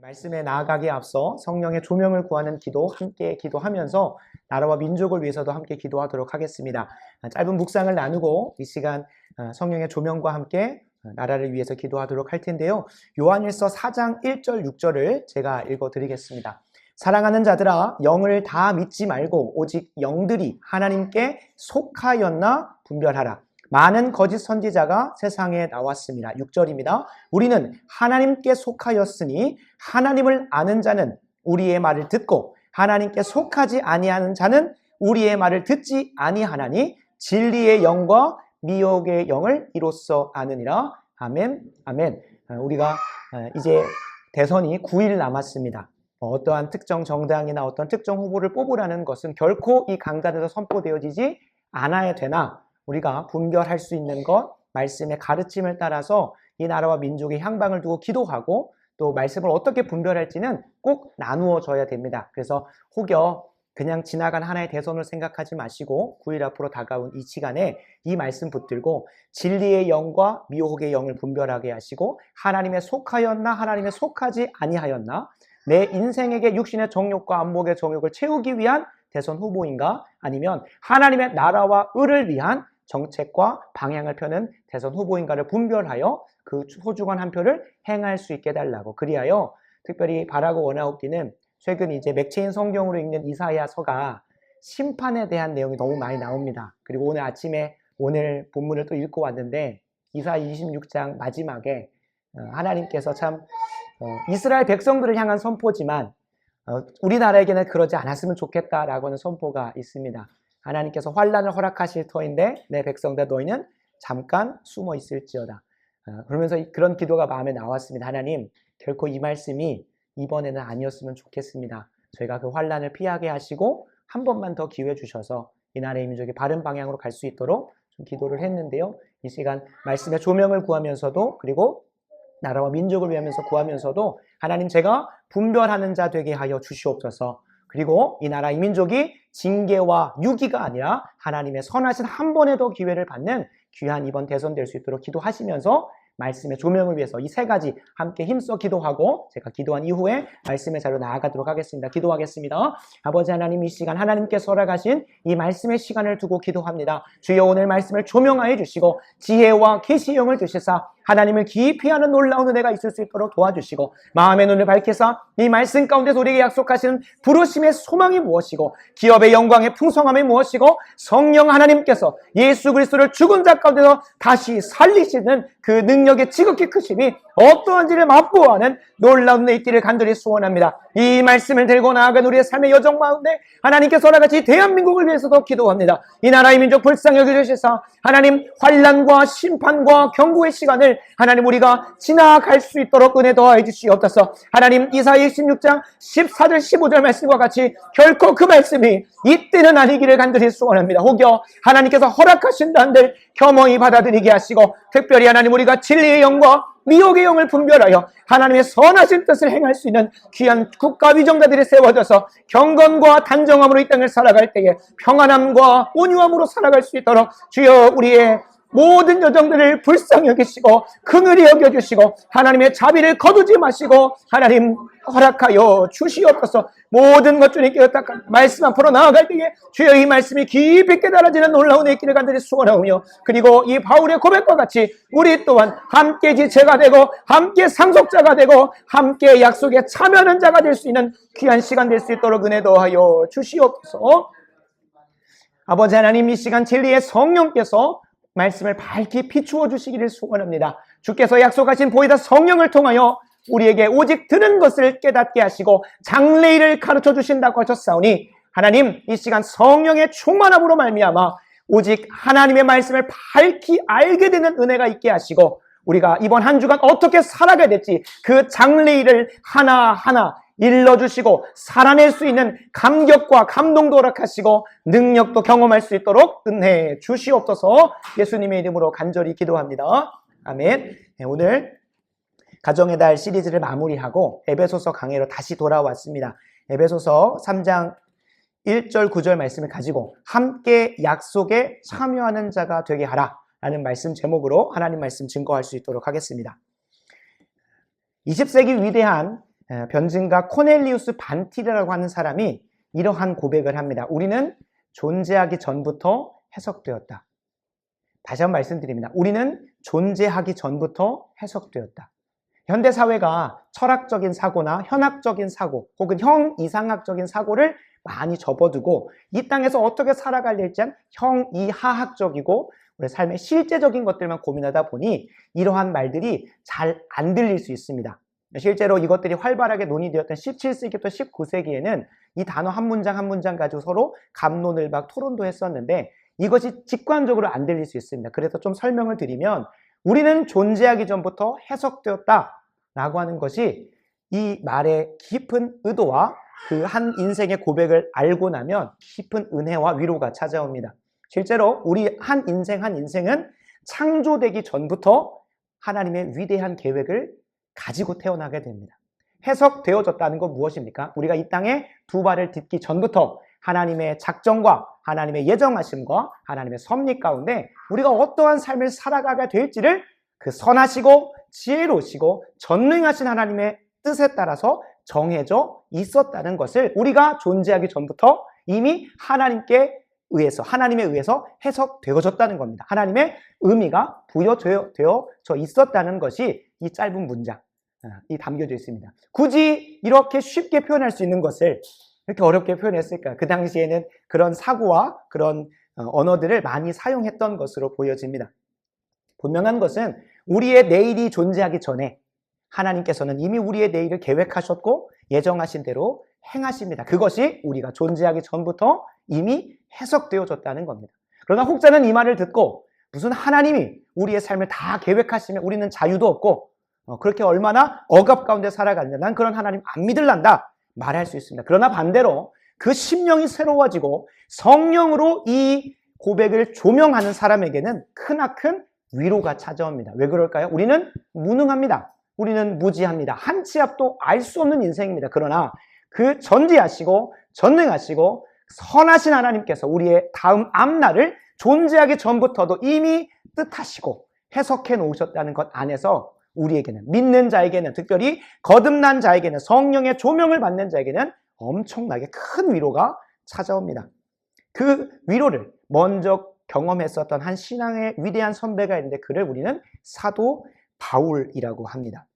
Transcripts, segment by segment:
말씀에 나아가기에 앞서 성령의 조명을 구하는 기도 함께 기도하면서 나라와 민족을 위해서도 함께 기도하도록 하겠습니다. 짧은 묵상을 나누고 이 시간 성령의 조명과 함께 나라를 위해서 기도하도록 할 텐데요. 요한일서 4장 1절 6절을 제가 읽어드리겠습니다. 사랑하는 자들아, 영을 다 믿지 말고 오직 영들이 하나님께 속하였나 분별하라. 많은 거짓 선지자가 세상에 나왔습니다. 6절입니다. 우리는 하나님께 속하였으니 하나님을 아는 자는 우리의 말을 듣고 하나님께 속하지 아니하는 자는 우리의 말을 듣지 아니하나니 진리의 영과 미혹의 영을 이로써 아느니라. 아멘, 아멘. 우리가 이제 대선이 9일 남았습니다. 어떠한 특정 정당이나 어떤 특정 후보를 뽑으라는 것은 결코 이 강단에서 선포되어지지 않아야 되나 우리가 분별할 수 있는 것, 말씀의 가르침을 따라서 이 나라와 민족의 향방을 두고 기도하고 또 말씀을 어떻게 분별할지는 꼭 나누어져야 됩니다. 그래서 혹여 그냥 지나간 하나의 대선을 생각하지 마시고 9일 앞으로 다가온 이 시간에 이 말씀 붙들고 진리의 영과 미혹의 영을 분별하게 하시고 하나님의 속하였나 하나님의 속하지 아니하였나 내 인생에게 육신의 정욕과 안목의 정욕을 채우기 위한 대선 후보인가 아니면 하나님의 나라와 의를 위한 정책과 방향을 펴는 대선 후보인가를 분별하여 그 소중한 한 표를 행할 수 있게 해달라고. 그리하여 특별히 바라고 원하옵기는 최근 이제 맥체인 성경으로 읽는 이사야서가 심판에 대한 내용이 너무 많이 나옵니다. 그리고 오늘 아침에 오늘 본문을 또 읽고 왔는데 이사야 26장 마지막에 하나님께서 참 이스라엘 백성들을 향한 선포지만 우리나라에게는 그러지 않았으면 좋겠다라고 하는 선포가 있습니다. 하나님께서 환난을 허락하실 터인데 내 백성들 너희는 잠깐 숨어 있을지어다. 그러면서 그런 기도가 마음에 나왔습니다. 하나님, 결코 이 말씀이 이번에는 아니었으면 좋겠습니다. 저희가 그 환난을 피하게 하시고 한 번만 더 기회 주셔서 이 나라의 민족이 바른 방향으로 갈 수 있도록 좀 기도를 했는데요. 이 시간 말씀의 조명을 구하면서도 그리고 나라와 민족을 위하면서 구하면서도 하나님 제가 분별하는 자 되게 하여 주시옵소서. 그리고 이 나라 이 민족이 징계와 유기가 아니라 하나님의 선하신 한 번에 더 기회를 받는 귀한 이번 대선 될 수 있도록 기도하시면서 말씀의 조명을 위해서 이 세 가지 함께 힘써 기도하고 제가 기도한 이후에 말씀의 자리로 나아가도록 하겠습니다. 기도하겠습니다. 아버지 하나님, 이 시간 하나님께서 허락하신 이 말씀의 시간을 두고 기도합니다. 주여, 오늘 말씀을 조명하여 주시고 지혜와 계시의 영을 주시사 하나님을 깊이 하는 놀라운 은혜가 있을 수 있도록 도와주시고 마음의 눈을 밝히사 이 말씀 가운데서 우리에게 약속하시는 부르심의 소망이 무엇이고 기업의 영광의 풍성함이 무엇이고 성령 하나님께서 예수 그리스도를 죽은 자 가운데서 다시 살리시는 그 능력의 지극히 크심이 어떠한지를 맛보아하는 놀라운 은혜 있기를 간절히 소원합니다. 이 말씀을 들고 나아간 우리의 삶의 여정 가운데 하나님께서 나같이 대한민국을 위해서도 기도합니다. 이 나라의 민족 불쌍히 여겨주시사 하나님 환난과 심판과 경고의 시간을 하나님 우리가 지나갈 수 있도록 은혜 더하여 주시옵소서. 하나님 이사야 26장 14절 15절 말씀과 같이 결코 그 말씀이 이때는 아니기를 간절히 소원합니다. 혹여 하나님께서 허락하신 한들 겸허히 받아들이게 하시고 특별히 하나님 우리가 진리의 영과 미혹의 영을 분별하여 하나님의 선하신 뜻을 행할 수 있는 귀한 국가 위정자들이 세워져서 경건과 단정함으로 이 땅을 살아갈 때에 평안함과 온유함으로 살아갈 수 있도록 주여 우리의 모든 여정들을 불쌍히 여기시고 긍휼히 여겨주시고 하나님의 자비를 거두지 마시고 하나님 허락하여 주시옵소서. 모든 것 주님께 말씀 앞으로 나아갈 때에 주여 이 말씀이 깊이 깨달아지는 놀라운 은혜를 간절히 소원하오며 그리고 이 바울의 고백과 같이 우리 또한 함께 지체가 되고 함께 상속자가 되고 함께 약속에 참여하는 자가 될 수 있는 귀한 시간 될 수 있도록 은혜 더하여 주시옵소서. 아버지 하나님, 이 시간 진리의 성령께서 말씀을 밝히 비추어 주시기를 소원합니다. 주께서 약속하신 보이다 성령을 통하여 우리에게 오직 들은 것을 깨닫게 하시고 장래일을 가르쳐 주신다고 하셨사오니 하나님, 이 시간 성령의 충만함으로 말미암아 오직 하나님의 말씀을 밝히 알게 되는 은혜가 있게 하시고 우리가 이번 한 주간 어떻게 살아가야 될지 그 장래일을 하나하나 일러주시고 살아낼 수 있는 감격과 감동도 허락하시고 능력도 경험할 수 있도록 은혜해 주시옵소서. 예수님의 이름으로 간절히 기도합니다. 아멘. 오늘 가정의 달 시리즈를 마무리하고 에베소서 강해로 다시 돌아왔습니다. 에베소서 3장 1절 9절 말씀을 가지고 함께 약속에 참여하는 자가 되게 하라 라는 말씀 제목으로 하나님 말씀 증거할 수 있도록 하겠습니다. 20세기 위대한 변증가 코넬리우스 반티르라고 하는 사람이 이러한 고백을 합니다. 우리는 존재하기 전부터 해석되었다. 다시 한번 말씀드립니다. 우리는 존재하기 전부터 해석되었다. 현대사회가 철학적인 사고나 현학적인 사고 혹은 형이상학적인 사고를 많이 접어두고 이 땅에서 어떻게 살아가려 할지 형이하학적이고 우리 삶의 실제적인 것들만 고민하다 보니 이러한 말들이 잘 안 들릴 수 있습니다. 실제로 이것들이 활발하게 논의되었던 17세기부터 19세기에는 이 단어 한 문장 한 문장 가지고 서로 갑론을 막 토론도 했었는데 이것이 직관적으로 안 들릴 수 있습니다. 그래서 좀 설명을 드리면 우리는 존재하기 전부터 해석되었다라고 하는 것이 이 말의 깊은 의도와 그 한 인생의 고백을 알고 나면 깊은 은혜와 위로가 찾아옵니다. 실제로 우리 한 인생은 창조되기 전부터 하나님의 위대한 계획을 가지고 태어나게 됩니다. 해석되어졌다는 건 무엇입니까? 우리가 이 땅에 두 발을 딛기 전부터 하나님의 작정과 하나님의 예정하심과 하나님의 섭리 가운데 우리가 어떠한 삶을 살아가게 될지를 그 선하시고 지혜로우시고 전능하신 하나님의 뜻에 따라서 정해져 있었다는 것을 우리가 존재하기 전부터 이미 하나님에 의해서 해석되어졌다는 겁니다. 하나님의 의미가 부여되어져 있었다는 것이 이 짧은 문장, 이 담겨져 있습니다. 굳이 이렇게 쉽게 표현할 수 있는 것을 이렇게 어렵게 표현했을까요? 그 당시에는 그런 사고와 그런 언어들을 많이 사용했던 것으로 보여집니다. 분명한 것은 우리의 내일이 존재하기 전에 하나님께서는 이미 우리의 내일을 계획하셨고 예정하신 대로 행하십니다. 그것이 우리가 존재하기 전부터 이미 해석되어졌다는 겁니다. 그러나 혹자는 이 말을 듣고 무슨 하나님이 우리의 삶을 다 계획하시면 우리는 자유도 없고 그렇게 얼마나 억압 가운데 살아가느냐, 난 그런 하나님 안 믿을란다 말할 수 있습니다. 그러나 반대로 그 심령이 새로워지고 성령으로 이 고백을 조명하는 사람에게는 크나큰 위로가 찾아옵니다. 왜 그럴까요? 우리는 무능합니다. 우리는 무지합니다. 한 치 앞도 알 수 없는 인생입니다. 그러나 그 전지하시고 전능하시고 선하신 하나님께서 우리의 다음 앞날을 존재하기 전부터도 이미 뜻하시고 해석해 놓으셨다는 것 안에서 우리에게는, 믿는 자에게는, 특별히 거듭난 자에게는, 성령의 조명을 받는 자에게는 엄청나게 큰 위로가 찾아옵니다. 그 위로를 먼저 경험했었던 한 신앙의 위대한 선배가 있는데 그를 우리는 사도 바울이라고 합니다.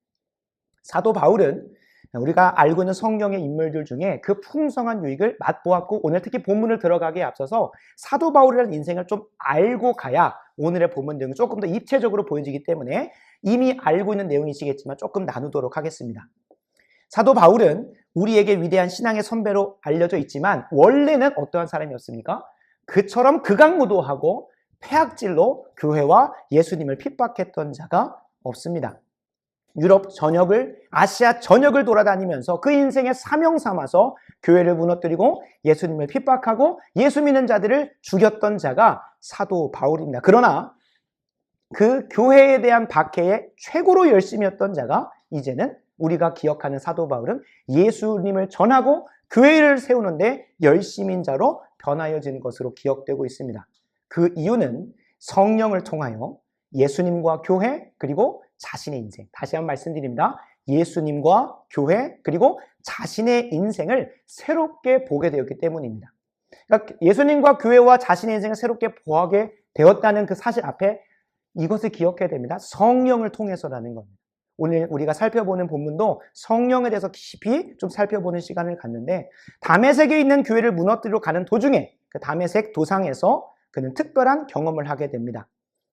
사도 바울은 우리가 알고 있는 성경의 인물들 중에 그 풍성한 유익을 맛보았고 오늘 특히 본문을 들어가기에 앞서서 사도 바울이라는 인생을 좀 알고 가야 오늘의 본문 내용이 조금 더 입체적으로 보여지기 때문에 이미 알고 있는 내용이시겠지만 조금 나누도록 하겠습니다. 사도 바울은 우리에게 위대한 신앙의 선배로 알려져 있지만 원래는 어떠한 사람이었습니까? 그처럼 극악무도하고 폐악질로 교회와 예수님을 핍박했던 자가 없습니다. 유럽 전역을, 아시아 전역을 돌아다니면서 그 인생의 사명 삼아서 교회를 무너뜨리고 예수님을 핍박하고 예수 믿는 자들을 죽였던 자가 사도 바울입니다. 그러나 그 교회에 대한 박해에 최고로 열심이었던 자가 이제는 우리가 기억하는 사도 바울은 예수님을 전하고 교회를 세우는데 열심인 자로 변하여진 것으로 기억되고 있습니다. 그 이유는 성령을 통하여 예수님과 교회 그리고 자신의 인생, 다시 한번 말씀드립니다. 예수님과 교회 그리고 자신의 인생을 새롭게 보게 되었기 때문입니다. 그러니까 예수님과 교회와 자신의 인생을 새롭게 보게 되었다는 그 사실 앞에 이것을 기억해야 됩니다. 성령을 통해서라는 겁니다. 오늘 우리가 살펴보는 본문도 성령에 대해서 깊이 좀 살펴보는 시간을 갖는데 다메섹에 있는 교회를 무너뜨리러 가는 도중에 그 다메섹 도상에서 그는 특별한 경험을 하게 됩니다.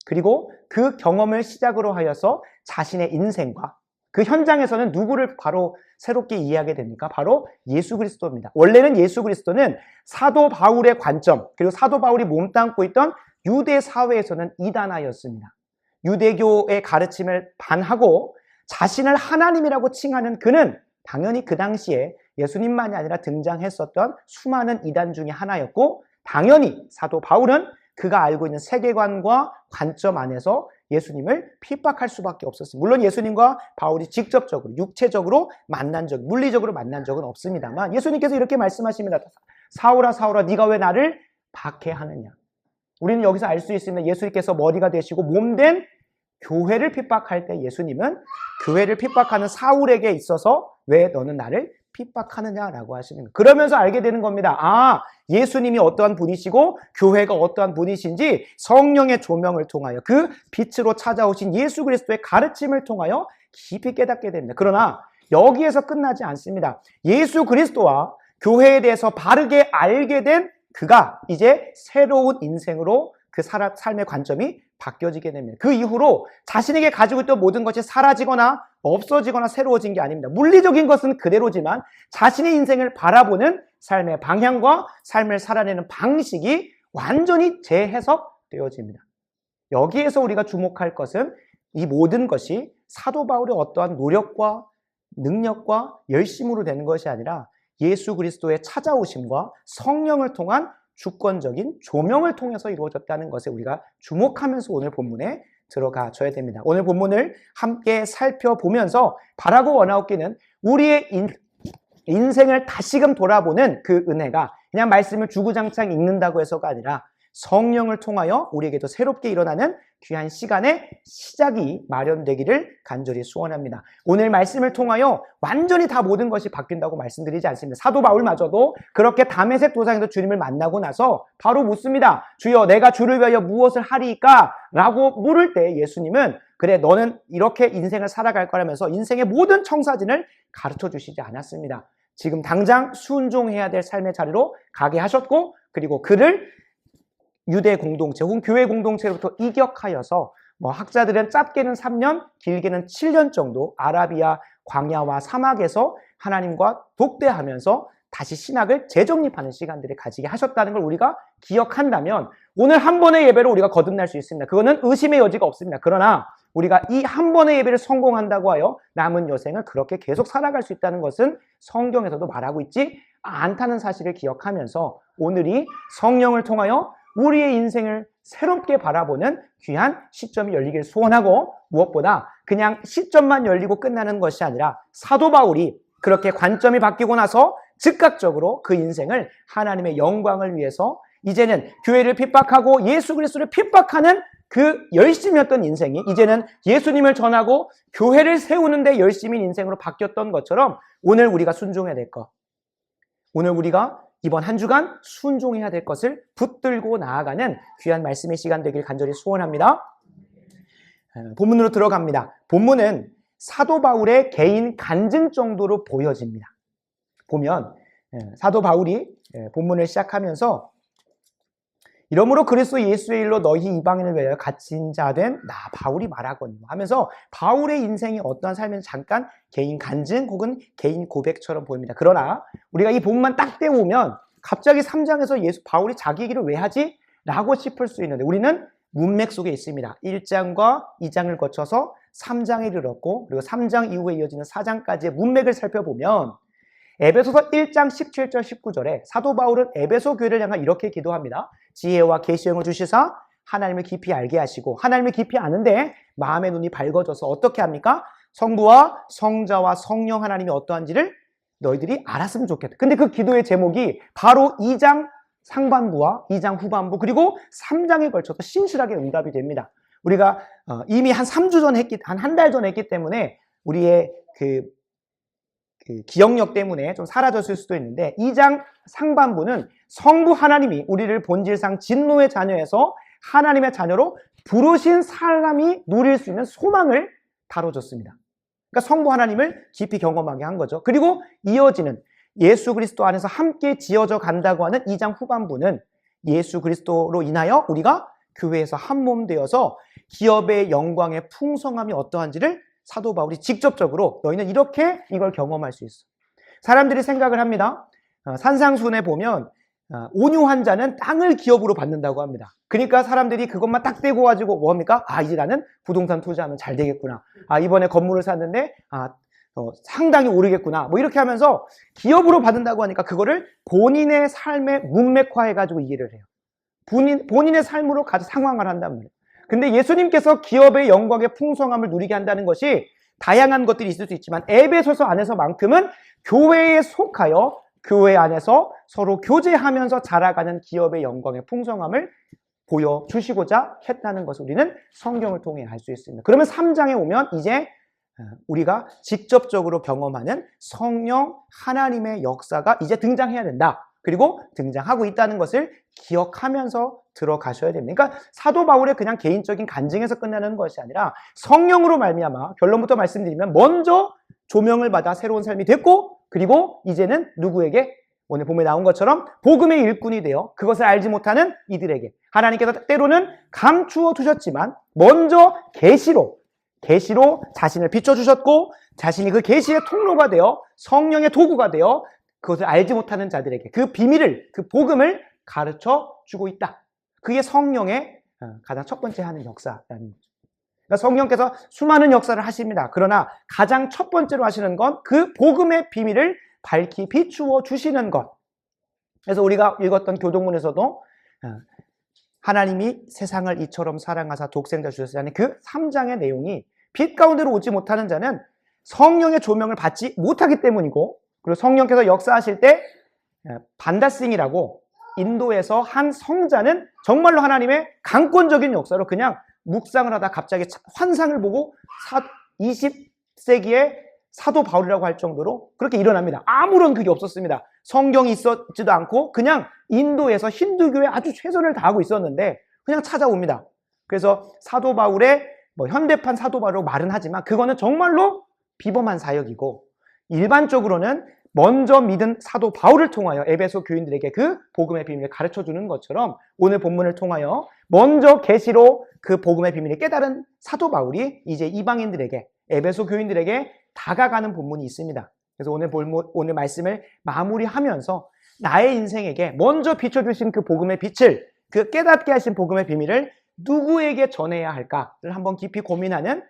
그리고 그 경험을 시작으로 하여서 자신의 인생과 그 현장에서는 누구를 바로 새롭게 이해하게 됩니까? 바로 예수 그리스도입니다. 원래는 예수 그리스도는 사도 바울의 관점 그리고 사도 바울이 몸담고 있던 유대 사회에서는 이단아였습니다. 유대교의 가르침을 반하고 자신을 하나님이라고 칭하는 그는 당연히 그 당시에 예수님만이 아니라 등장했었던 수많은 이단 중에 하나였고 당연히 사도 바울은 그가 알고 있는 세계관과 관점 안에서 예수님을 핍박할 수밖에 없었습니다. 물론 예수님과 바울이 직접적으로 육체적으로 물리적으로 만난 적은 없습니다만 예수님께서 이렇게 말씀하십니다. 사울아 사울아 네가 왜 나를 박해하느냐. 우리는 여기서 알 수 있습니다. 예수님께서 머리가 되시고 몸된 교회를 핍박할 때 예수님은 교회를 핍박하는 사울에게 있어서 왜 너는 나를 핍박하느냐라고 하시는 거예요. 그러면서 알게 되는 겁니다. 아, 예수님이 어떠한 분이시고 교회가 어떠한 분이신지 성령의 조명을 통하여 그 빛으로 찾아오신 예수 그리스도의 가르침을 통하여 깊이 깨닫게 됩니다. 그러나 여기에서 끝나지 않습니다. 예수 그리스도와 교회에 대해서 바르게 알게 된 그가 이제 새로운 인생으로 그 삶의 관점이 바뀌어지게 됩니다. 그 이후로 자신에게 가지고 있던 모든 것이 사라지거나 없어지거나 새로워진 게 아닙니다. 물리적인 것은 그대로지만 자신의 인생을 바라보는 삶의 방향과 삶을 살아내는 방식이 완전히 재해석되어집니다. 여기에서 우리가 주목할 것은 이 모든 것이 사도 바울의 어떠한 노력과 능력과 열심으로 되는 것이 아니라 예수 그리스도의 찾아오심과 성령을 통한 주권적인 조명을 통해서 이루어졌다는 것에 우리가 주목하면서 오늘 본문에 들어가 줘야 됩니다. 오늘 본문을 함께 살펴보면서 바라고 원하옵기는 우리의 인생을 다시금 돌아보는 그 은혜가 그냥 말씀을 주구장창 읽는다고 해서가 아니라 성령을 통하여 우리에게도 새롭게 일어나는 귀한 시간의 시작이 마련되기를 간절히 소원합니다. 오늘 말씀을 통하여 완전히 다 모든 것이 바뀐다고 말씀드리지 않습니다. 사도 바울마저도 그렇게 다메섹 도상에서 주님을 만나고 나서 바로 묻습니다. 주여 내가 주를 위하여 무엇을 하리이까? 라고 물을 때 예수님은 그래 너는 이렇게 인생을 살아갈 거라면서 인생의 모든 청사진을 가르쳐 주시지 않았습니다. 지금 당장 순종해야 될 삶의 자리로 가게 하셨고 그리고 그를 유대 공동체 혹은 교회 공동체로부터 이격하여서 학자들은 짧게는 3년, 길게는 7년 정도 아라비아 광야와 사막에서 하나님과 독대하면서 다시 신학을 재정립하는 시간들을 가지게 하셨다는 걸 우리가 기억한다면 오늘 한 번의 예배로 우리가 거듭날 수 있습니다. 그거는 의심의 여지가 없습니다. 그러나 우리가 이 한 번의 예배를 성공한다고 하여 남은 여생을 그렇게 계속 살아갈 수 있다는 것은 성경에서도 말하고 있지 않다는 사실을 기억하면서 오늘이 성령을 통하여 우리의 인생을 새롭게 바라보는 귀한 시점이 열리길 소원하고 무엇보다 그냥 시점만 열리고 끝나는 것이 아니라 사도 바울이 그렇게 관점이 바뀌고 나서 즉각적으로 그 인생을 하나님의 영광을 위해서 이제는 교회를 핍박하고 예수 그리스도를 핍박하는 그 열심이었던 인생이 이제는 예수님을 전하고 교회를 세우는 데 열심인 인생으로 바뀌었던 것처럼 오늘 우리가 순종해야 될 것, 오늘 우리가 이번 한 주간 순종해야 될 것을 붙들고 나아가는 귀한 말씀의 시간 되길 간절히 소원합니다. 본문으로 들어갑니다. 본문은 사도 바울의 개인 간증 정도로 보여집니다. 보면 사도 바울이 본문을 시작하면서 이러므로 그리스도 예수의 일로 너희 이방인을 위하여 갇힌 자 된 나 바울이 말하거니 하면서 바울의 인생이 어떠한 삶인지 잠깐 개인 간증 혹은 개인 고백처럼 보입니다. 그러나 우리가 이 본문만 딱 떼우면 갑자기 3장에서 바울이 자기 얘기를 왜 하지? 라고 싶을 수 있는데 우리는 문맥 속에 있습니다. 1장과 2장을 거쳐서 3장에 이르렀고 그리고 3장 이후에 이어지는 4장까지의 문맥을 살펴보면 에베소서 1장 17절 19절에 사도 바울은 에베소 교회를 향해 이렇게 기도합니다. 지혜와 계시형을 주시사 하나님을 깊이 알게 하시고 하나님을 깊이 아는데 마음의 눈이 밝아져서 어떻게 합니까? 성부와 성자와 성령 하나님이 어떠한지를 너희들이 알았으면 좋겠다. 근데 그 기도의 제목이 바로 2장 상반부와 2장 후반부 그리고 3장에 걸쳐서 신실하게 응답이 됩니다. 우리가 이미 한 3주 전에 한 달 전에 했기 때문에 우리의 그 기억력 때문에 좀 사라졌을 수도 있는데 2장 상반부는 성부 하나님이 우리를 본질상 진노의 자녀에서 하나님의 자녀로 부르신 사람이 누릴 수 있는 소망을 다뤄줬습니다. 그러니까 성부 하나님을 깊이 경험하게 한 거죠. 그리고 이어지는 예수 그리스도 안에서 함께 지어져 간다고 하는 2장 후반부는 예수 그리스도로 인하여 우리가 교회에서 한 몸 되어서 기업의 영광의 풍성함이 어떠한지를 사도 바울이 직접적으로 너희는 이렇게 이걸 경험할 수 있어. 사람들이 생각을 합니다. 산상순에 보면 온유한 자는 땅을 기업으로 받는다고 합니다. 그러니까 사람들이 그것만 딱 떼고 가지고 뭡니까? 이제 나는 부동산 투자하면 잘 되겠구나. 이번에 건물을 샀는데 상당히 오르겠구나. 이렇게 하면서 기업으로 받는다고 하니까 그거를 본인의 삶에 문맥화해가지고 이해를 해요. 본인의 삶으로 가서 상황을 한단 말이에요. 근데 예수님께서 기업의 영광의 풍성함을 누리게 한다는 것이 다양한 것들이 있을 수 있지만 에베소서 안에서만큼은 교회에 속하여 교회 안에서 서로 교제하면서 자라가는 기업의 영광의 풍성함을 보여주시고자 했다는 것을 우리는 성경을 통해 알 수 있습니다. 그러면 3장에 오면 이제 우리가 직접적으로 경험하는 성령 하나님의 역사가 이제 등장해야 된다. 그리고 등장하고 있다는 것을 기억하면서 들어가셔야 됩니다. 그러니까 사도 바울의 그냥 개인적인 간증에서 끝나는 것이 아니라 성령으로 말미암아, 결론부터 말씀드리면 먼저 조명을 받아 새로운 삶이 됐고, 그리고 이제는 누구에게? 오늘 본문에 나온 것처럼 복음의 일꾼이 되어 그것을 알지 못하는 이들에게 하나님께서 때로는 감추어 두셨지만 먼저 계시로 자신을 비춰주셨고, 자신이 그 계시의 통로가 되어 성령의 도구가 되어 그것을 알지 못하는 자들에게 그 비밀을, 그 복음을 가르쳐 주고 있다. 그게 성령의 가장 첫 번째 하는 역사라는 거죠. 그러니까 성령께서 수많은 역사를 하십니다. 그러나 가장 첫 번째로 하시는 건 그 복음의 비밀을 밝히 비추어 주시는 것. 그래서 우리가 읽었던 교동문에서도 하나님이 세상을 이처럼 사랑하사 독생자 주셨으니 그 3장의 내용이 빛 가운데로 오지 못하는 자는 성령의 조명을 받지 못하기 때문이고, 그리고 성령께서 역사하실 때 반다싱이라고 인도에서 한 성자는 정말로 하나님의 강권적인 역사로 그냥 묵상을 하다 갑자기 환상을 보고 20세기에 사도 바울이라고 할 정도로 그렇게 일어납니다. 아무런 그게 없었습니다. 성경이 있었지도 않고 그냥 인도에서 힌두교에 아주 최선을 다하고 있었는데 그냥 찾아옵니다. 그래서 사도 바울의 현대판 사도 바울이라고 말은 하지만 그거는 정말로 비범한 사역이고, 일반적으로는 먼저 믿은 사도 바울을 통하여 에베소 교인들에게 그 복음의 비밀을 가르쳐주는 것처럼 오늘 본문을 통하여 먼저 계시로 그 복음의 비밀을 깨달은 사도 바울이 이제 이방인들에게, 에베소 교인들에게 다가가는 본문이 있습니다. 그래서 오늘 말씀을 마무리하면서 나의 인생에게 먼저 비춰주신 그 복음의 빛을, 그 깨닫게 하신 복음의 비밀을 누구에게 전해야 할까를 한번 깊이 고민하는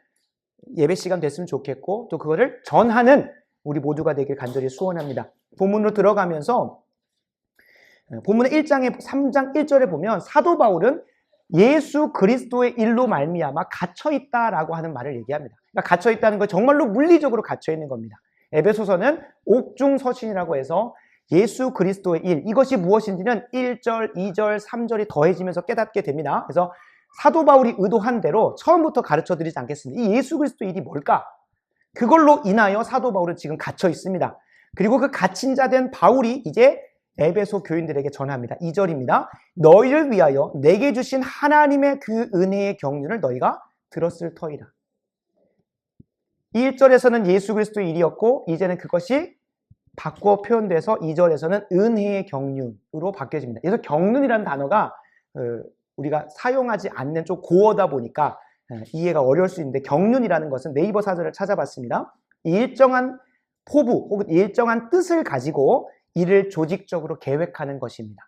예배 시간 됐으면 좋겠고, 또 그거를 전하는 우리 모두가 되길 간절히 소원합니다. 본문으로 들어가면서 본문의 3장 1절에 보면 사도 바울은 예수 그리스도의 일로 말미암아 갇혀있다라고 하는 말을 얘기합니다. 그러니까 갇혀있다는 건 정말로 물리적으로 갇혀있는 겁니다. 에베소서는 옥중서신이라고 해서 예수 그리스도의 일, 이것이 무엇인지는 1절, 2절, 3절이 더해지면서 깨닫게 됩니다. 그래서 사도 바울이 의도한 대로 처음부터 가르쳐드리지 않겠습니다. 이 예수 그리스도의 일이 뭘까? 그걸로 인하여 사도 바울은 지금 갇혀 있습니다. 그리고 그 갇힌 자 된 바울이 이제 에베소 교인들에게 전합니다. 2절입니다. 너희를 위하여 내게 주신 하나님의 그 은혜의 경륜을 너희가 들었을 터이라. 1절에서는 예수 그리스도의 일이었고, 이제는 그것이 바꿔 표현돼서 2절에서는 은혜의 경륜으로 바뀌어집니다. 그래서 경륜이라는 단어가 우리가 사용하지 않는 좀 고어다 보니까 이해가 어려울 수 있는데, 경륜이라는 것은 네이버 사전을 찾아봤습니다. 일정한 포부 혹은 일정한 뜻을 가지고 일을 조직적으로 계획하는 것입니다.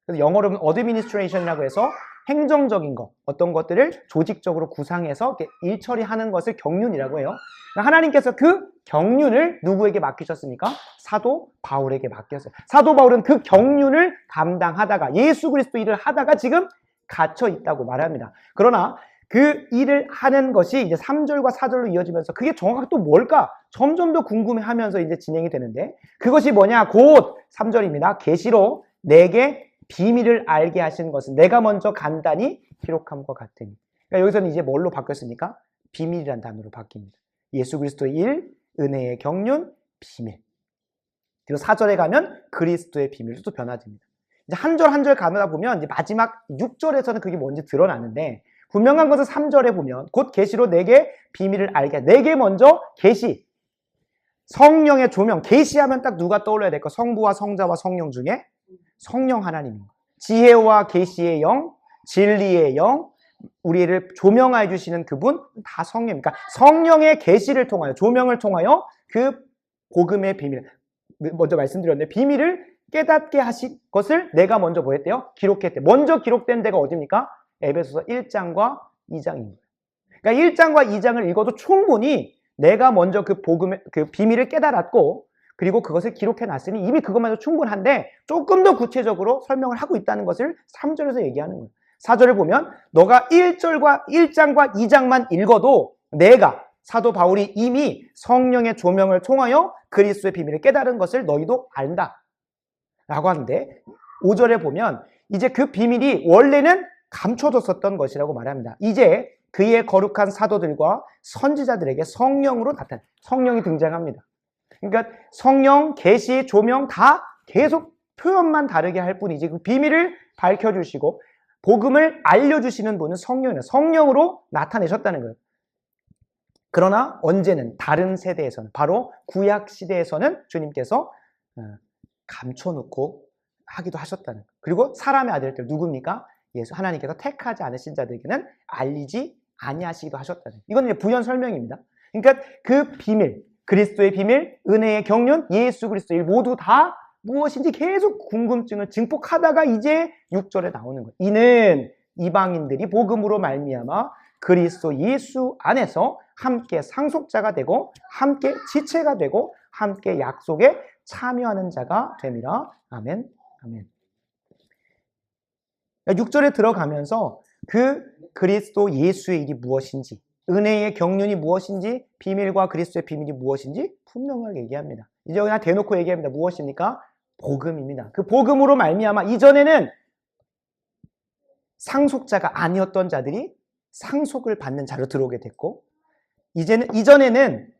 그래서 영어로는 administration이라고 해서 행정적인 것, 어떤 것들을 조직적으로 구상해서 일 처리하는 것을 경륜이라고 해요. 그러니까 하나님께서 그 경륜을 누구에게 맡기셨습니까? 사도 바울에게 맡겼어요. 사도 바울은 그 경륜을 감당하다가 예수 그리스도 일을 하다가 지금 갇혀 있다고 말합니다. 그러나 그 일을 하는 것이 이제 3절과 4절로 이어지면서 그게 정확하게 또 뭘까? 점점 더 궁금해하면서 이제 진행이 되는데, 그것이 뭐냐? 곧 3절입니다. 계시로 내게 비밀을 알게 하신 것은 내가 먼저 간단히 기록함과 같으니. 그러니까 여기서는 이제 뭘로 바뀌었습니까? 비밀이라는 단어로 바뀝니다. 예수 그리스도의 일, 은혜의 경륜, 비밀. 그리고 4절에 가면 그리스도의 비밀도 또 변화됩니다. 이제 한 절 한 절 가다 보면 이제 마지막 6절에서는 그게 뭔지 드러나는데, 분명한 것은 3절에 보면 곧 계시로 내게 비밀을 알게, 내게 먼저 계시, 성령의 조명, 계시하면 딱 누가 떠올려야 될까? 성부와 성자와 성령 중에 성령 하나님입니다. 지혜와 계시의 영, 진리의 영, 우리를 조명하여 주시는 그분 다 성령입니다. 그러니까 성령의 계시를 통하여, 조명을 통하여 그 복음의 비밀, 먼저 말씀드렸는데 비밀을 깨닫게 하신 것을 내가 먼저 뭐 했대요? 기록했대요. 먼저 기록된 데가 어디입니까? 에베소서 1장과 2장입니다. 그러니까 1장과 2장을 읽어도 충분히 내가 먼저 그 복음의 그 비밀을 깨달았고, 그리고 그것을 기록해 놨으니 이미 그것만도 충분한데 조금 더 구체적으로 설명을 하고 있다는 것을 3절에서 얘기하는 거예요. 4절을 보면 너가 1장과 2장만 읽어도 내가, 사도 바울이 이미 성령의 조명을 통하여 그리스도의 비밀을 깨달은 것을 너희도 안다 라고 하는데, 5절에 보면 이제 그 비밀이 원래는 감춰뒀었던 것이라고 말합니다. 이제 그의 거룩한 사도들과 선지자들에게 성령으로 나타나 성령이 등장합니다. 그러니까 성령, 계시, 조명 다 계속 표현만 다르게 할 뿐이지 그 비밀을 밝혀주시고 복음을 알려주시는 분은 성령이에요. 성령으로 나타내셨다는 거예요. 그러나 언제는 다른 세대에서는 바로 구약 시대에서는 주님께서 감춰놓고 하기도 하셨다는 거예요. 그리고 사람의 아들들 누굽니까? 예수 하나님께서 택하지 않으신 자들에게는 알리지 아니하시기도 하셨다는 거예요. 이건 이제 부연 설명입니다. 그러니까 그 비밀, 그리스도의 비밀, 은혜의 경륜, 예수 그리스도의 일 모두 다 무엇인지 계속 궁금증을 증폭하다가 이제 6절에 나오는 거예요. 이는 이방인들이 복음으로 말미암아 그리스도 예수 안에서 함께 상속자가 되고 함께 지체가 되고 함께 약속에 참여하는 자가 됨이라. 아멘. 아멘. 6절에 들어가면서 그 그리스도 예수의 일이 무엇인지, 은혜의 경륜이 무엇인지, 비밀과 그리스도의 비밀이 무엇인지 분명하게 얘기합니다. 이제 그냥 대놓고 얘기합니다. 무엇입니까? 복음입니다. 그 복음으로 말미암아 이전에는 상속자가 아니었던 자들이 상속을 받는 자로 들어오게 됐고, 이전에는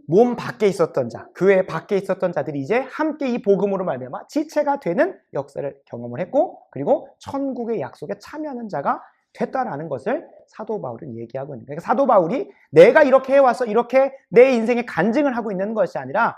몸 밖에 있었던 자, 교회 밖에 있었던 자들이 이제 함께 이 복음으로 말미암아 지체가 되는 역사를 경험을 했고, 그리고 천국의 약속에 참여하는 자가 됐다라는 것을 사도 바울은 얘기하고 있는 거예요. 그러니까 사도 바울이 내가 이렇게 해와서 이렇게 내 인생에 간증을 하고 있는 것이 아니라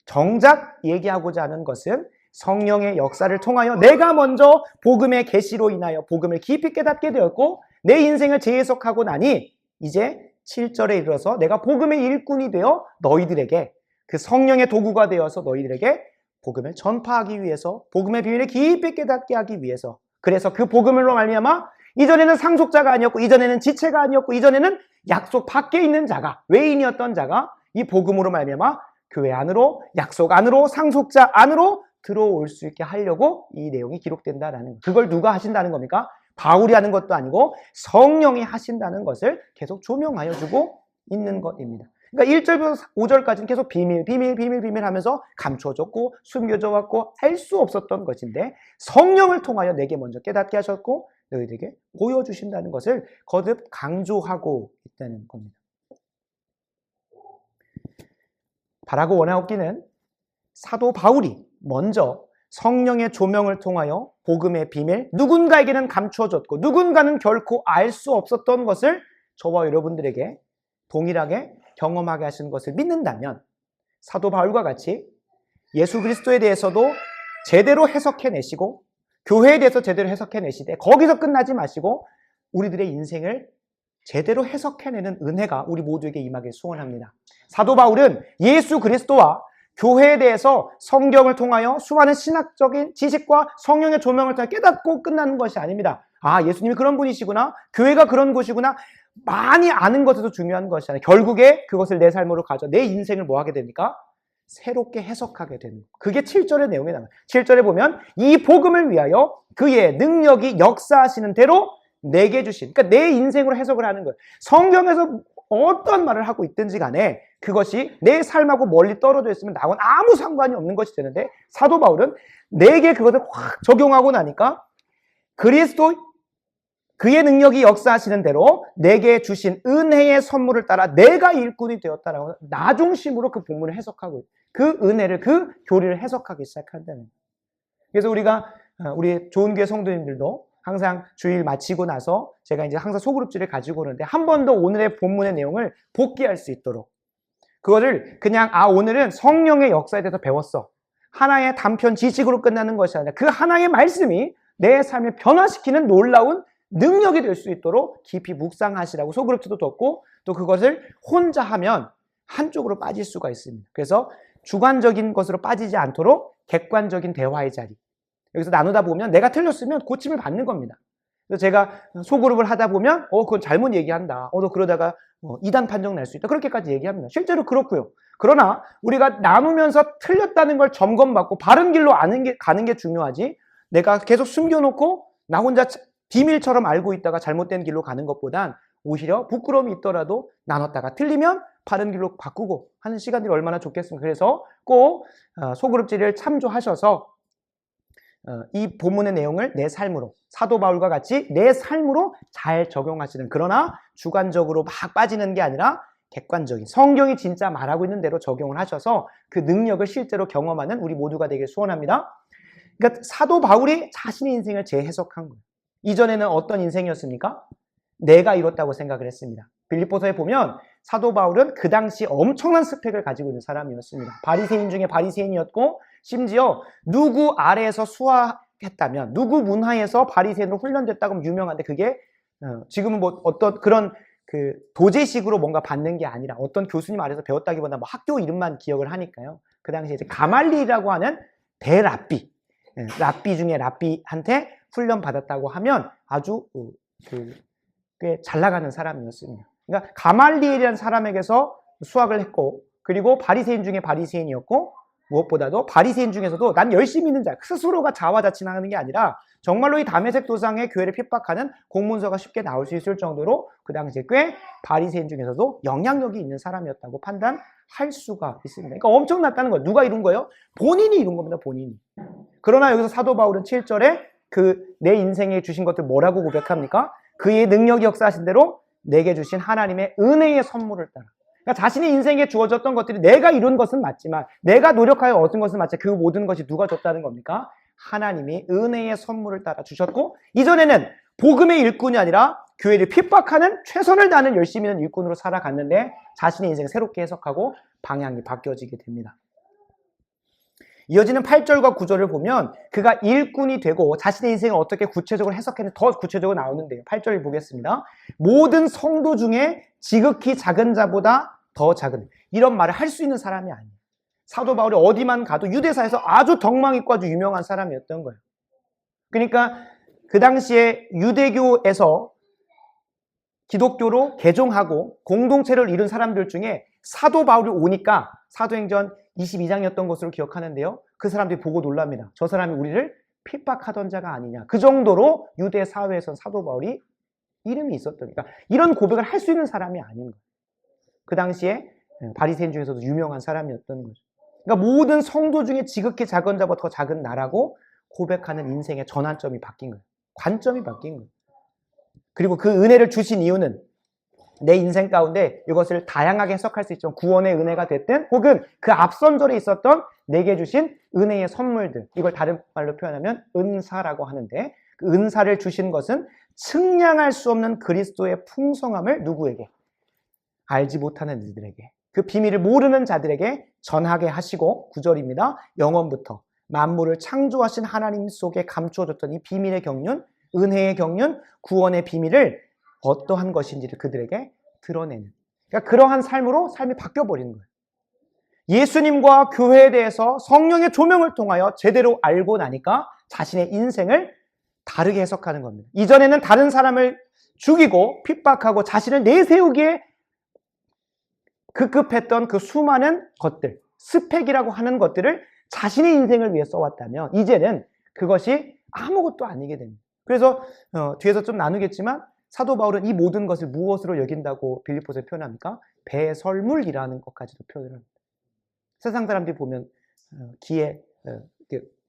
정작 얘기하고자 하는 것은 성령의 역사를 통하여 내가 먼저 복음의 계시로 인하여 복음을 깊이 깨닫게 되었고 내 인생을 재해석하고 나니 이제 7절에 이르러서 내가 복음의 일꾼이 되어 너희들에게 그 성령의 도구가 되어서 너희들에게 복음을 전파하기 위해서 복음의 비밀을 깊이 깨닫게 하기 위해서 그래서 그 복음으로 말미암아 이전에는 상속자가 아니었고 이전에는 지체가 아니었고 이전에는 약속 밖에 있는 자가 외인이었던 자가 이 복음으로 말미암아 교회 안으로 약속 안으로 상속자 안으로 들어올 수 있게 하려고 이 내용이 기록된다라는 거예요. 그걸 누가 하신다는 겁니까? 바울이 하는 것도 아니고 성령이 하신다는 것을 계속 조명하여 주고 있는 것입니다. 그러니까 1절부터 5절까지는 계속 비밀 하면서 감춰졌고 숨겨져 왔고 할 수 없었던 것인데 성령을 통하여 내게 먼저 깨닫게 하셨고 너희들에게 보여주신다는 것을 거듭 강조하고 있다는 겁니다. 바라고 원하옵기는 사도 바울이 먼저 성령의 조명을 통하여 복음의 비밀, 누군가에게는 감추어졌고 누군가는 결코 알 수 없었던 것을 저와 여러분들에게 동일하게 경험하게 하신 것을 믿는다면 사도 바울과 같이 예수 그리스도에 대해서도 제대로 해석해내시고 교회에 대해서 제대로 해석해내시되 거기서 끝나지 마시고 우리들의 인생을 제대로 해석해내는 은혜가 우리 모두에게 임하길 소원합니다. 사도 바울은 예수 그리스도와 교회에 대해서 성경을 통하여 수많은 신학적인 지식과 성령의 조명을 통해 깨닫고 끝나는 것이 아닙니다. 아, 예수님이 그런 분이시구나. 교회가 그런 곳이구나. 많이 아는 것에도 중요한 것이 아니라 결국에 그것을 내 삶으로 가져 내 인생을 뭐 하게 됩니까? 새롭게 해석하게 되는 것. 그게 7절의 내용에 나와요. 7절에 보면 이 복음을 위하여 그의 능력이 역사하시는 대로 내게 주신, 그러니까 내 인생으로 해석을 하는 거예요. 성경에서 어떤 말을 하고 있든지 간에 그것이 내 삶하고 멀리 떨어져 있으면 나하고는 아무 상관이 없는 것이 되는데 사도 바울은 내게 그것을 확 적용하고 나니까 그리스도 그의 능력이 역사하시는 대로 내게 주신 은혜의 선물을 따라 내가 일꾼이 되었다라고 나 중심으로 그 본문을 해석하고 그 은혜를 그 교리를 해석하기 시작한다는 거예요. 그래서 우리 좋은 교회 성도님들도 항상 주일 마치고 나서 제가 이제 항상 소그룹지를 가지고 오는데 한 번 더 오늘의 본문의 내용을 복기할 수 있도록 그거를 그냥 오늘은 성령의 역사에 대해서 배웠어. 하나의 단편 지식으로 끝나는 것이 아니라 그 하나의 말씀이 내 삶을 변화시키는 놀라운 능력이 될 수 있도록 깊이 묵상하시라고 소그룹지도 뒀고 또 그것을 혼자 하면 한쪽으로 빠질 수가 있습니다. 그래서 주관적인 것으로 빠지지 않도록 객관적인 대화의 자리 여기서 나누다 보면 내가 틀렸으면 고침을 받는 겁니다. 그래서 제가 소그룹을 하다 보면 그건 잘못 얘기한다. 너 그러다가 이단 판정 날 수 있다. 그렇게까지 얘기합니다. 실제로 그렇고요. 그러나 우리가 나누면서 틀렸다는 걸 점검받고 바른 길로 가는 게 중요하지 내가 계속 숨겨놓고 나 혼자 비밀처럼 알고 있다가 잘못된 길로 가는 것보단 오히려 부끄러움이 있더라도 나눴다가 틀리면 바른 길로 바꾸고 하는 시간들이 얼마나 좋겠습니까? 그래서 꼭 소그룹지를 참조하셔서 이 본문의 내용을 내 삶으로, 사도 바울과 같이 내 삶으로 잘 적용하시는, 그러나 주관적으로 막 빠지는 게 아니라 객관적인, 성경이 진짜 말하고 있는 대로 적용을 하셔서 그 능력을 실제로 경험하는 우리 모두가 되길 소원합니다. 그러니까 사도 바울이 자신의 인생을 재해석한 거예요. 이전에는 어떤 인생이었습니까? 내가 이뤘다고 생각을 했습니다. 빌립보서에 보면 사도 바울은 그 당시 엄청난 스펙을 가지고 있는 사람이었습니다. 바리새인 중에 바리새인이었고, 심지어 누구 아래에서 수하했다면, 누구 문하에서 바리새인으로 훈련됐다고 유명한데, 그게 지금은 뭐 어떤 그런 그 도제식으로 뭔가 받는 게 아니라 어떤 교수님 아래서 배웠다기보다 뭐 학교 이름만 기억을 하니까요. 그 당시에 이제 가말리라고 하는 대랍비, 랍비 중에 랍비한테 훈련 받았다고 하면 아주 꽤 잘 나가는 사람이었습니다. 그러니까 가말리엘이라는 사람에게서 수학을 했고, 그리고 바리새인 중에 바리새인이었고, 무엇보다도 바리새인 중에서도 난 열심히 있는 자, 스스로가 자화자찬하는 게 아니라 정말로 이 다메섹 도상의 교회를 핍박하는 공문서가 쉽게 나올 수 있을 정도로 그 당시에 꽤 바리새인 중에서도 영향력이 있는 사람이었다고 판단할 수가 있습니다. 그러니까 엄청났다는 거예요. 누가 이룬 거예요? 본인이 이룬 겁니다. 본인이. 그러나 여기서 사도 바울은 7절에 그 내 인생에 주신 것들 뭐라고 고백합니까? 그의 능력이 역사하신 대로 내게 주신 하나님의 은혜의 선물을 따라. 그러니까 자신의 인생에 주어졌던 것들이 내가 이룬 것은 맞지만, 내가 노력하여 얻은 것은 맞지만 그 모든 것이 누가 줬다는 겁니까? 하나님이 은혜의 선물을 따라 주셨고, 이전에는 복음의 일꾼이 아니라 교회를 핍박하는, 최선을 다하는 열심히 있는 일꾼으로 살아갔는데 자신의 인생을 새롭게 해석하고 방향이 바뀌어지게 됩니다. 이어지는 8절과 9절을 보면 그가 일꾼이 되고 자신의 인생을 어떻게 구체적으로 해석했는지 더 구체적으로 나오는데요. 8절을 보겠습니다. 모든 성도 중에 지극히 작은 자보다 더 작은, 이런 말을 할 수 있는 사람이 아니에요. 사도 바울이 어디만 가도 유대사에서 아주 덕망 있고 아주 유명한 사람이었던 거예요. 그러니까 그 당시에 유대교에서 기독교로 개종하고 공동체를 이룬 사람들 중에 사도 바울이 오니까 사도행전 22장이었던 것으로 기억하는데요. 그 사람들이 보고 놀랍니다. 저 사람이 우리를 핍박하던 자가 아니냐. 그 정도로 유대 사회에선 사도 바울이 이름이 있었다니까. 이런 고백을 할 수 있는 사람이 아닌 거예요. 그 당시에 바리새인 중에서도 유명한 사람이었던 거죠. 그러니까 모든 성도 중에 지극히 작은 자보다 더 작은 나라고 고백하는 인생의 전환점이 바뀐 거예요. 관점이 바뀐 거예요. 그리고 그 은혜를 주신 이유는 내 인생 가운데 이것을 다양하게 해석할 수 있지만 구원의 은혜가 됐든, 혹은 그 앞선 절에 있었던 내게 주신 은혜의 선물들, 이걸 다른 말로 표현하면 은사라고 하는데, 그 은사를 주신 것은 측량할 수 없는 그리스도의 풍성함을 누구에게? 알지 못하는 이들에게, 그 비밀을 모르는 자들에게 전하게 하시고, 9절입니다. 영원부터 만물을 창조하신 하나님 속에 감추어졌던 이 비밀의 경륜, 은혜의 경륜, 구원의 비밀을 어떠한 것인지를 그들에게 드러내는, 그러니까 그러한 삶으로 삶이 바뀌어버리는 거예요. 예수님과 교회에 대해서 성령의 조명을 통하여 제대로 알고 나니까 자신의 인생을 다르게 해석하는 겁니다. 이전에는 다른 사람을 죽이고 핍박하고 자신을 내세우기에 급급했던 그 수많은 것들, 스펙이라고 하는 것들을 자신의 인생을 위해 써왔다면 이제는 그것이 아무것도 아니게 됩니다. 그래서 뒤에서 좀 나누겠지만 사도 바울은 이 모든 것을 무엇으로 여긴다고 빌립보서에 표현합니까? 배설물이라는 것까지도 표현을 합니다. 세상 사람들이 보면 기에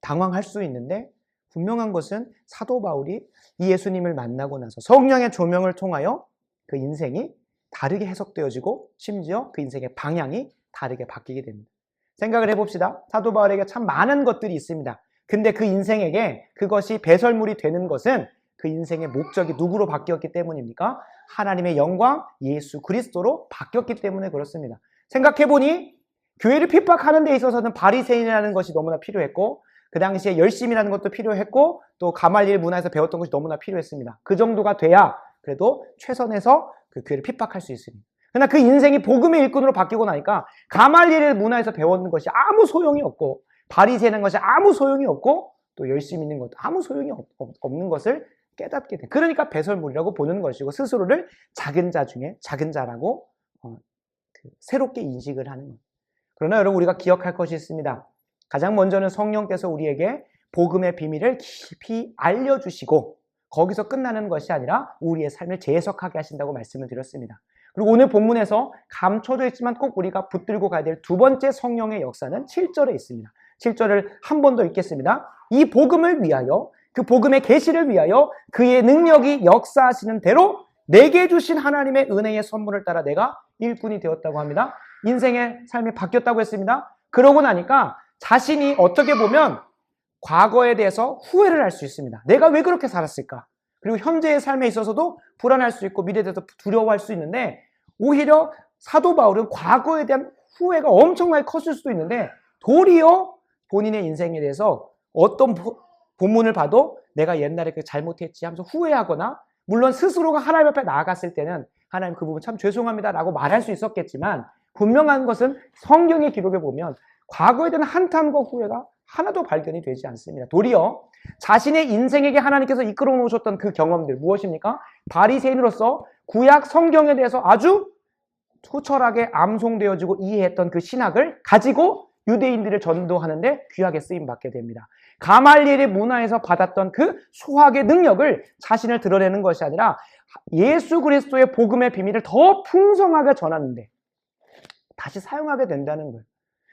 당황할 수 있는데, 분명한 것은 사도 바울이 이 예수님을 만나고 나서 성령의 조명을 통하여 그 인생이 다르게 해석되어지고 심지어 그 인생의 방향이 다르게 바뀌게 됩니다. 생각을 해봅시다. 사도 바울에게 참 많은 것들이 있습니다. 근데 그 인생에게 그것이 배설물이 되는 것은 그 인생의 목적이 누구로 바뀌었기 때문입니까? 하나님의 영광, 예수 그리스도로 바뀌었기 때문에 그렇습니다. 생각해보니 교회를 핍박하는 데 있어서는 바리새인이라는 것이 너무나 필요했고, 그 당시에 열심이라는 것도 필요했고, 또 가말리엘 문화에서 배웠던 것이 너무나 필요했습니다. 그 정도가 돼야 그래도 최선에서 그 교회를 핍박할 수 있습니다. 그러나 그 인생이 복음의 일꾼으로 바뀌고 나니까 가말리엘 문화에서 배웠는 것이 아무 소용이 없고, 바리새인인 것이 아무 소용이 없고, 또 열심히 있는 것도 아무 소용이 없는 것을 깨닫게 돼. 그러니까 배설물이라고 보는 것이고, 스스로를 작은 자 중에 작은 자라고 새롭게 인식을 하는 것. 그러나 여러분, 우리가 기억할 것이 있습니다. 가장 먼저는 성령께서 우리에게 복음의 비밀을 깊이 알려주시고 거기서 끝나는 것이 아니라 우리의 삶을 재해석하게 하신다고 말씀을 드렸습니다. 그리고 오늘 본문에서 감춰져 있지만 꼭 우리가 붙들고 가야 될 두 번째 성령의 역사는 7절에 있습니다. 7절을 한 번 더 읽겠습니다. 이 복음을 위하여, 그 복음의 계시를 위하여 그의 능력이 역사하시는 대로 내게 주신 하나님의 은혜의 선물을 따라 내가 일꾼이 되었다고 합니다. 인생의 삶이 바뀌었다고 했습니다. 그러고 나니까 자신이 어떻게 보면 과거에 대해서 후회를 할 수 있습니다. 내가 왜 그렇게 살았을까? 그리고 현재의 삶에 있어서도 불안할 수 있고 미래에 대해서 두려워할 수 있는데, 오히려 사도 바울은 과거에 대한 후회가 엄청나게 컸을 수도 있는데 도리어 본인의 인생에 대해서 어떤 본문을 봐도 내가 옛날에 그 잘못했지 하면서 후회하거나, 물론 스스로가 하나님 앞에 나아갔을 때는 하나님 그 부분 참 죄송합니다 라고 말할 수 있었겠지만, 분명한 것은 성경의 기록에 보면 과거에 대한 한탄과 후회가 하나도 발견이 되지 않습니다. 도리어 자신의 인생에게 하나님께서 이끌어 놓으셨던 그 경험들, 무엇입니까? 바리새인으로서 구약 성경에 대해서 아주 투철하게 암송되어지고 이해했던 그 신학을 가지고 유대인들을 전도하는데 귀하게 쓰임받게 됩니다. 가말리엘의 문화에서 받았던 그 수학의 능력을 자신을 드러내는 것이 아니라 예수 그리스도의 복음의 비밀을 더 풍성하게 전하는데 다시 사용하게 된다는 거예요.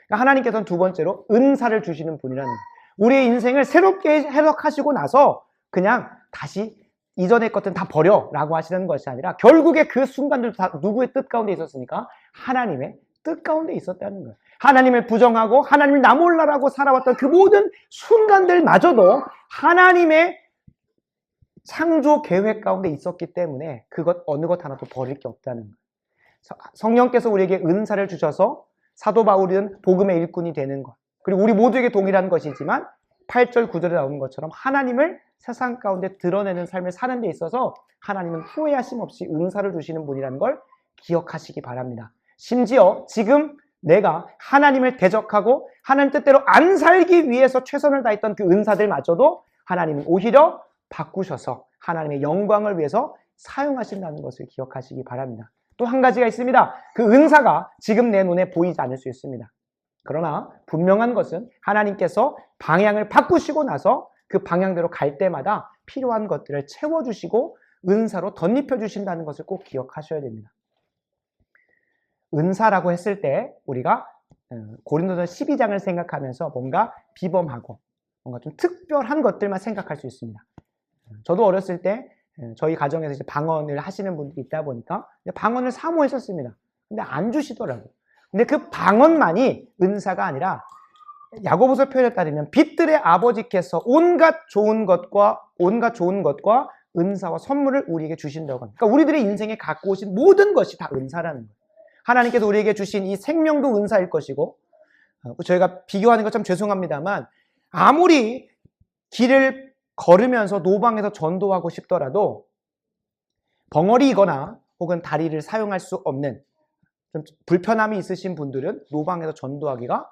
그러니까 하나님께서는 두 번째로 은사를 주시는 분이라는 거예요. 우리의 인생을 새롭게 해석하시고 나서 그냥 다시 이전의 것들은 다 버려라고 하시는 것이 아니라, 결국에 그 순간들 다 누구의 뜻 가운데 있었습니까? 하나님의 뜻 가운데 있었다는 거예요. 하나님을 부정하고 하나님을 나 몰라라고 살아왔던 그 모든 순간들마저도 하나님의 창조 계획 가운데 있었기 때문에 그것 어느 것 하나도 버릴 게 없다는 거예요. 성령께서 우리에게 은사를 주셔서 사도 바울은 복음의 일꾼이 되는 것, 그리고 우리 모두에게 동일한 것이지만 8절 9절에 나오는 것처럼 하나님을 세상 가운데 드러내는 삶을 사는 데 있어서 하나님은 후회하심 없이 은사를 주시는 분이라는 걸 기억하시기 바랍니다. 심지어 지금 내가 하나님을 대적하고 하나님 뜻대로 안 살기 위해서 최선을 다했던 그 은사들마저도 하나님은 오히려 바꾸셔서 하나님의 영광을 위해서 사용하신다는 것을 기억하시기 바랍니다. 또 한 가지가 있습니다. 그 은사가 지금 내 눈에 보이지 않을 수 있습니다. 그러나 분명한 것은 하나님께서 방향을 바꾸시고 나서 그 방향대로 갈 때마다 필요한 것들을 채워주시고 은사로 덧입혀 주신다는 것을 꼭 기억하셔야 됩니다. 은사라고 했을 때 우리가 고린도전 12장을 생각하면서 뭔가 비범하고 뭔가 좀 특별한 것들만 생각할 수 있습니다. 저도 어렸을 때 저희 가정에서 이제 방언을 하시는 분들이 있다 보니까 방언을 사모했었습니다. 근데 안 주시더라고요. 근데 그 방언만이 은사가 아니라 야고보서 표현에 따르면 빛들의 아버지께서 온갖 좋은 것과 은사와 선물을 우리에게 주신다고 합니다. 그러니까 우리들의 인생에 갖고 오신 모든 것이 다 은사라는 거예요. 하나님께서 우리에게 주신 이 생명도 은사일 것이고, 저희가 비교하는 것 참 죄송합니다만 아무리 길을 걸으면서 노방에서 전도하고 싶더라도 벙어리이거나 혹은 다리를 사용할 수 없는 좀 불편함이 있으신 분들은 노방에서 전도하기가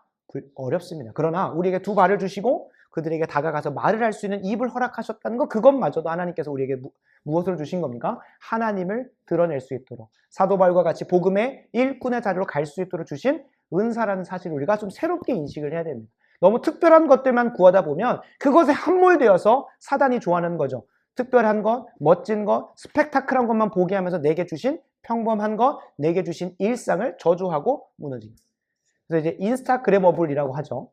어렵습니다. 그러나 우리에게 두 발을 주시고 그들에게 다가가서 말을 할 수 있는 입을 허락하셨다는 것, 그것마저도 하나님께서 우리에게 무엇을 주신 겁니까? 하나님을 드러낼 수 있도록, 사도 바울과 같이 복음의 일꾼의 자리로 갈 수 있도록 주신 은사라는 사실을 우리가 좀 새롭게 인식을 해야 됩니다. 너무 특별한 것들만 구하다 보면 그것에 함몰되어서 사단이 좋아하는 거죠. 특별한 것, 멋진 것, 스펙타클한 것만 보게 하면서 내게 주신 평범한 것, 내게 주신 일상을 저주하고 무너집니다. 그래서 이제 인스타그래머블이라고 하죠.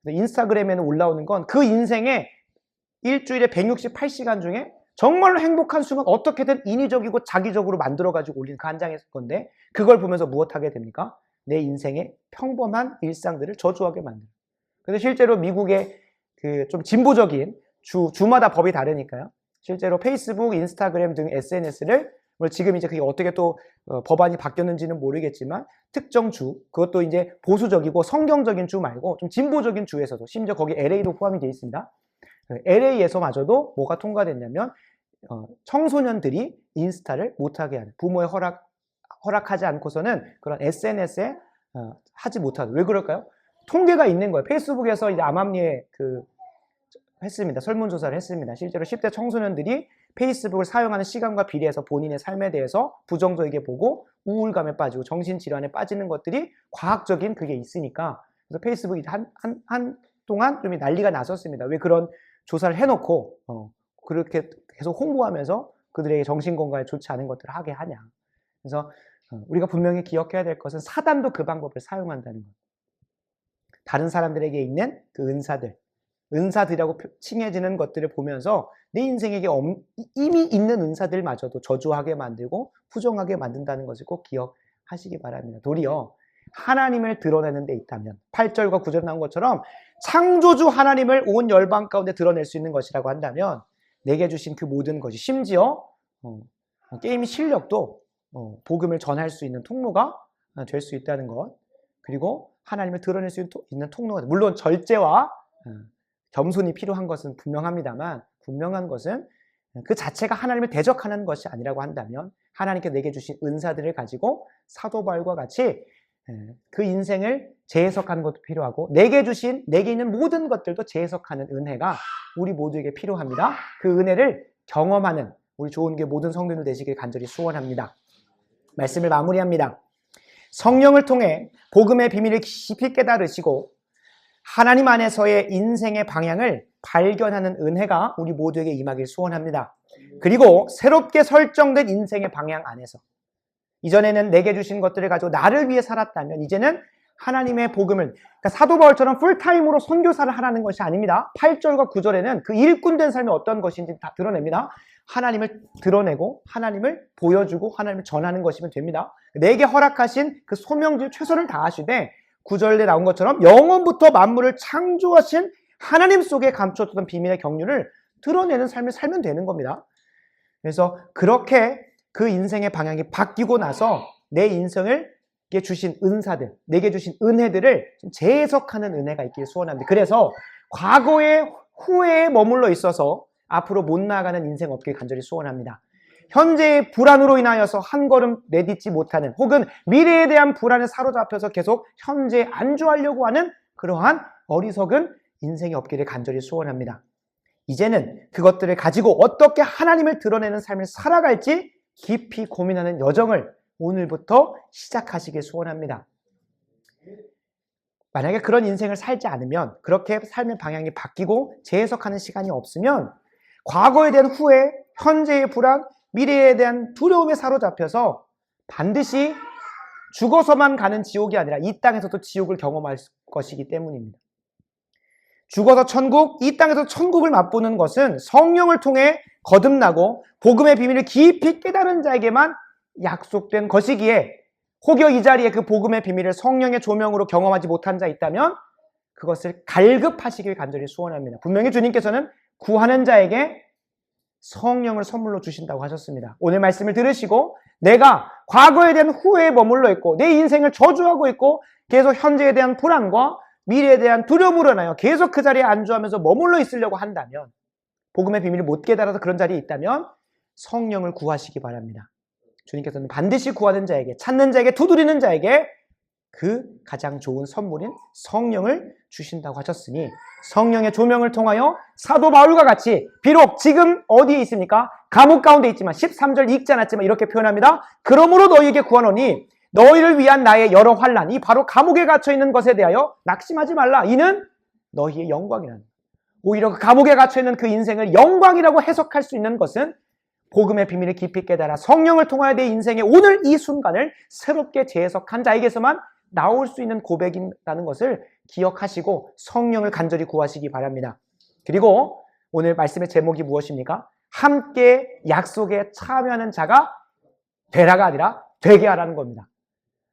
인스타그램에는 올라오는 건 그 인생의 일주일에 168시간 중에 정말로 행복한 순간 어떻게든 인위적이고 자기적으로 만들어가지고 올리는 그 한 장의 건데, 그걸 보면서 무엇하게 됩니까? 내 인생의 평범한 일상들을 저주하게 만듭니다. 그래서 실제로 미국의 그 좀 진보적인 주마다 법이 다르니까요. 실제로 페이스북, 인스타그램 등 SNS를 지금 이제 그게 어떻게 또 법안이 바뀌었는지는 모르겠지만 특정 주, 그것도 이제 보수적이고 성경적인 주 말고 좀 진보적인 주에서도, 심지어 거기 LA도 포함이 되어 있습니다. LA에서마저도 뭐가 통과됐냐면 청소년들이 인스타를 못하게 하는, 부모의 허락하지 않고서는 그런 SNS에 하지 못하는. 왜 그럴까요? 통계가 있는 거예요. 페이스북에서 이제 암암리에 했습니다. 설문조사를 했습니다. 실제로 10대 청소년들이 페이스북을 사용하는 시간과 비례해서 본인의 삶에 대해서 부정적이게 보고 우울감에 빠지고 정신질환에 빠지는 것들이 과학적인 그게 있으니까, 그래서 페이스북이 한동안 좀 난리가 났었습니다. 왜 그런 조사를 해놓고 그렇게 계속 홍보하면서 그들에게 정신건강에 좋지 않은 것들을 하게 하냐. 그래서 우리가 분명히 기억해야 될 것은 사단도 그 방법을 사용한다는 것. 다른 사람들에게 있는 그 은사들이라고 칭해지는 것들을 보면서 내 인생에게 이미 있는 은사들마저도 저주하게 만들고 부정하게 만든다는 것을 꼭 기억하시기 바랍니다. 도리어 하나님을 드러내는 데 있다면 8절과 9절 나온 것처럼 창조주 하나님을 온 열방 가운데 드러낼 수 있는 것이라고 한다면 내게 주신 그 모든 것이 심지어 게임 실력도 복음을 전할 수 있는 통로가 될 수 있다는 것, 그리고 하나님을 드러낼 수 있는 통로가, 물론 절제와 겸손이 필요한 것은 분명합니다만, 분명한 것은 그 자체가 하나님을 대적하는 것이 아니라고 한다면 하나님께 내게 주신 은사들을 가지고 사도 바울과 같이 그 인생을 재해석하는 것도 필요하고 내게 있는 모든 것들도 재해석하는 은혜가 우리 모두에게 필요합니다. 그 은혜를 경험하는 우리 좋은교회 모든 성도들 되시길 간절히 소원합니다. 말씀을 마무리합니다. 성령을 통해 복음의 비밀을 깊이 깨달으시고 하나님 안에서의 인생의 방향을 발견하는 은혜가 우리 모두에게 임하길 소원합니다. 그리고 새롭게 설정된 인생의 방향 안에서 이전에는 내게 주신 것들을 가지고 나를 위해 살았다면 이제는 하나님의 복음을, 그러니까 사도 바울처럼 풀타임으로 선교사를 하라는 것이 아닙니다. 8절과 9절에는 그 일꾼된 삶이 어떤 것인지 다 드러냅니다. 하나님을 드러내고 하나님을 보여주고 하나님을 전하는 것이면 됩니다. 내게 허락하신 그 소명지에 최선을 다하시되 9절에 나온 것처럼 영원부터 만물을 창조하신 하나님 속에 감춰두던 비밀의 경륜을 드러내는 삶을 살면 되는 겁니다. 그래서 그렇게 그 인생의 방향이 바뀌고 나서 내 인생을 주신 은사들, 내게 주신 은혜들을 재해석하는 은혜가 있길 소원합니다. 그래서 과거의 후회에 머물러 있어서 앞으로 못 나아가는 인생 없길 간절히 소원합니다. 현재의 불안으로 인하여서 한 걸음 내딛지 못하는, 혹은 미래에 대한 불안에 사로잡혀서 계속 현재에 안주하려고 하는 그러한 어리석은 인생이 없기를 간절히 소원합니다. 이제는 그것들을 가지고 어떻게 하나님을 드러내는 삶을 살아갈지 깊이 고민하는 여정을 오늘부터 시작하시길 소원합니다. 만약에 그런 인생을 살지 않으면, 그렇게 삶의 방향이 바뀌고 재해석하는 시간이 없으면 과거에 대한 후회, 현재의 불안, 미래에 대한 두려움에 사로잡혀서 반드시 죽어서만 가는 지옥이 아니라 이 땅에서도 지옥을 경험할 것이기 때문입니다. 죽어서 천국, 이 땅에서 천국을 맛보는 것은 성령을 통해 거듭나고 복음의 비밀을 깊이 깨달은 자에게만 약속된 것이기에, 혹여 이 자리에 그 복음의 비밀을 성령의 조명으로 경험하지 못한 자 있다면 그것을 갈급하시길 간절히 소원합니다. 분명히 주님께서는 구하는 자에게 성령을 선물로 주신다고 하셨습니다. 오늘 말씀을 들으시고 내가 과거에 대한 후회에 머물러 있고 내 인생을 저주하고 있고 계속 현재에 대한 불안과 미래에 대한 두려움으로 인하여 계속 그 자리에 안주하면서 머물러 있으려고 한다면, 복음의 비밀을 못 깨달아서 그런 자리에 있다면 성령을 구하시기 바랍니다. 주님께서는 반드시 구하는 자에게, 찾는 자에게, 두드리는 자에게 그 가장 좋은 선물인 성령을 주신다고 하셨으니 성령의 조명을 통하여 사도 바울과 같이, 비록 지금 어디에 있습니까? 감옥 가운데 있지만 13절 읽지 않았지만 이렇게 표현합니다. 그러므로 너희에게 구하노니 너희를 위한 나의 여러 환난, 이 바로 감옥에 갇혀있는 것에 대하여 낙심하지 말라. 이는 너희의 영광이라는, 오히려 그 감옥에 갇혀있는 그 인생을 영광이라고 해석할 수 있는 것은 복음의 비밀을 깊이 깨달아 성령을 통하여 내 인생의 오늘 이 순간을 새롭게 재해석한 자에게서만 나올 수 있는 고백이라는 것을 기억하시고 성령을 간절히 구하시기 바랍니다. 그리고 오늘 말씀의 제목이 무엇입니까? 함께 약속에 참여하는 자가 되라가 아니라 되게 하라는 겁니다.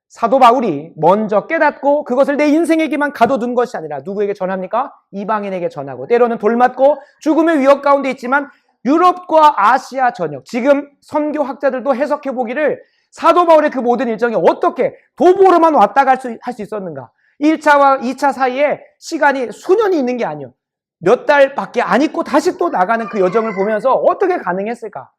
사도 바울이 먼저 깨닫고 그것을 내 인생에게만 가둬둔 것이 아니라 누구에게 전합니까? 이방인에게 전하고, 때로는 돌맞고 죽음의 위협 가운데 있지만 유럽과 아시아 전역, 지금 선교학자들도 해석해보기를 사도 바울의 그 모든 일정이 어떻게 도보로만 왔다 할 수 있었는가? 1차와 2차 사이에 시간이 수년이 있는 게 아니요, 몇 달밖에 안 있고 다시 또 나가는 그 여정을 보면서 어떻게 가능했을까?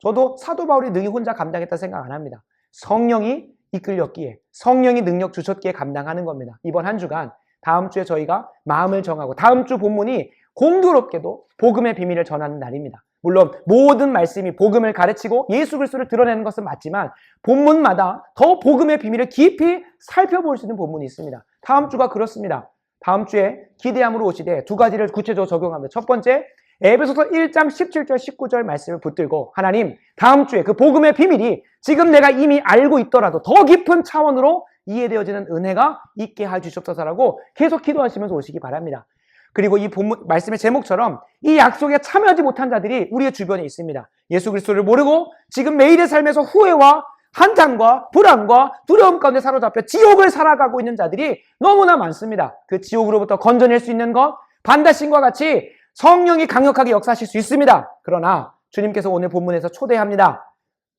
저도 사도 바울이 능히 혼자 감당했다 생각 안 합니다. 성령이 이끌렸기에, 성령이 능력 주셨기에 감당하는 겁니다. 이번 한 주간, 다음 주에 저희가 마음을 정하고 다음 주 본문이 공교롭게도 복음의 비밀을 전하는 날입니다. 물론 모든 말씀이 복음을 가르치고 예수 그리스도를 드러내는 것은 맞지만 본문마다 더 복음의 비밀을 깊이 살펴볼 수 있는 본문이 있습니다. 다음 주가 그렇습니다. 다음 주에 기대함으로 오시되 두 가지를 구체적으로 적용합니다. 첫 번째, 에베소서 1장 17절 19절 말씀을 붙들고, 하나님, 다음 주에 그 복음의 비밀이 지금 내가 이미 알고 있더라도 더 깊은 차원으로 이해되어지는 은혜가 있게 해 주시옵소서라고 계속 기도하시면서 오시기 바랍니다. 그리고 이 본문 말씀의 제목처럼 이 약속에 참여하지 못한 자들이 우리의 주변에 있습니다. 예수 그리스도를 모르고 지금 매일의 삶에서 후회와 한탄과 불안과 두려움 가운데 사로잡혀 지옥을 살아가고 있는 자들이 너무나 많습니다. 그 지옥으로부터 건져낼 수 있는 것, 반다신과 같이 성령이 강력하게 역사하실 수 있습니다. 그러나 주님께서 오늘 본문에서 초대합니다.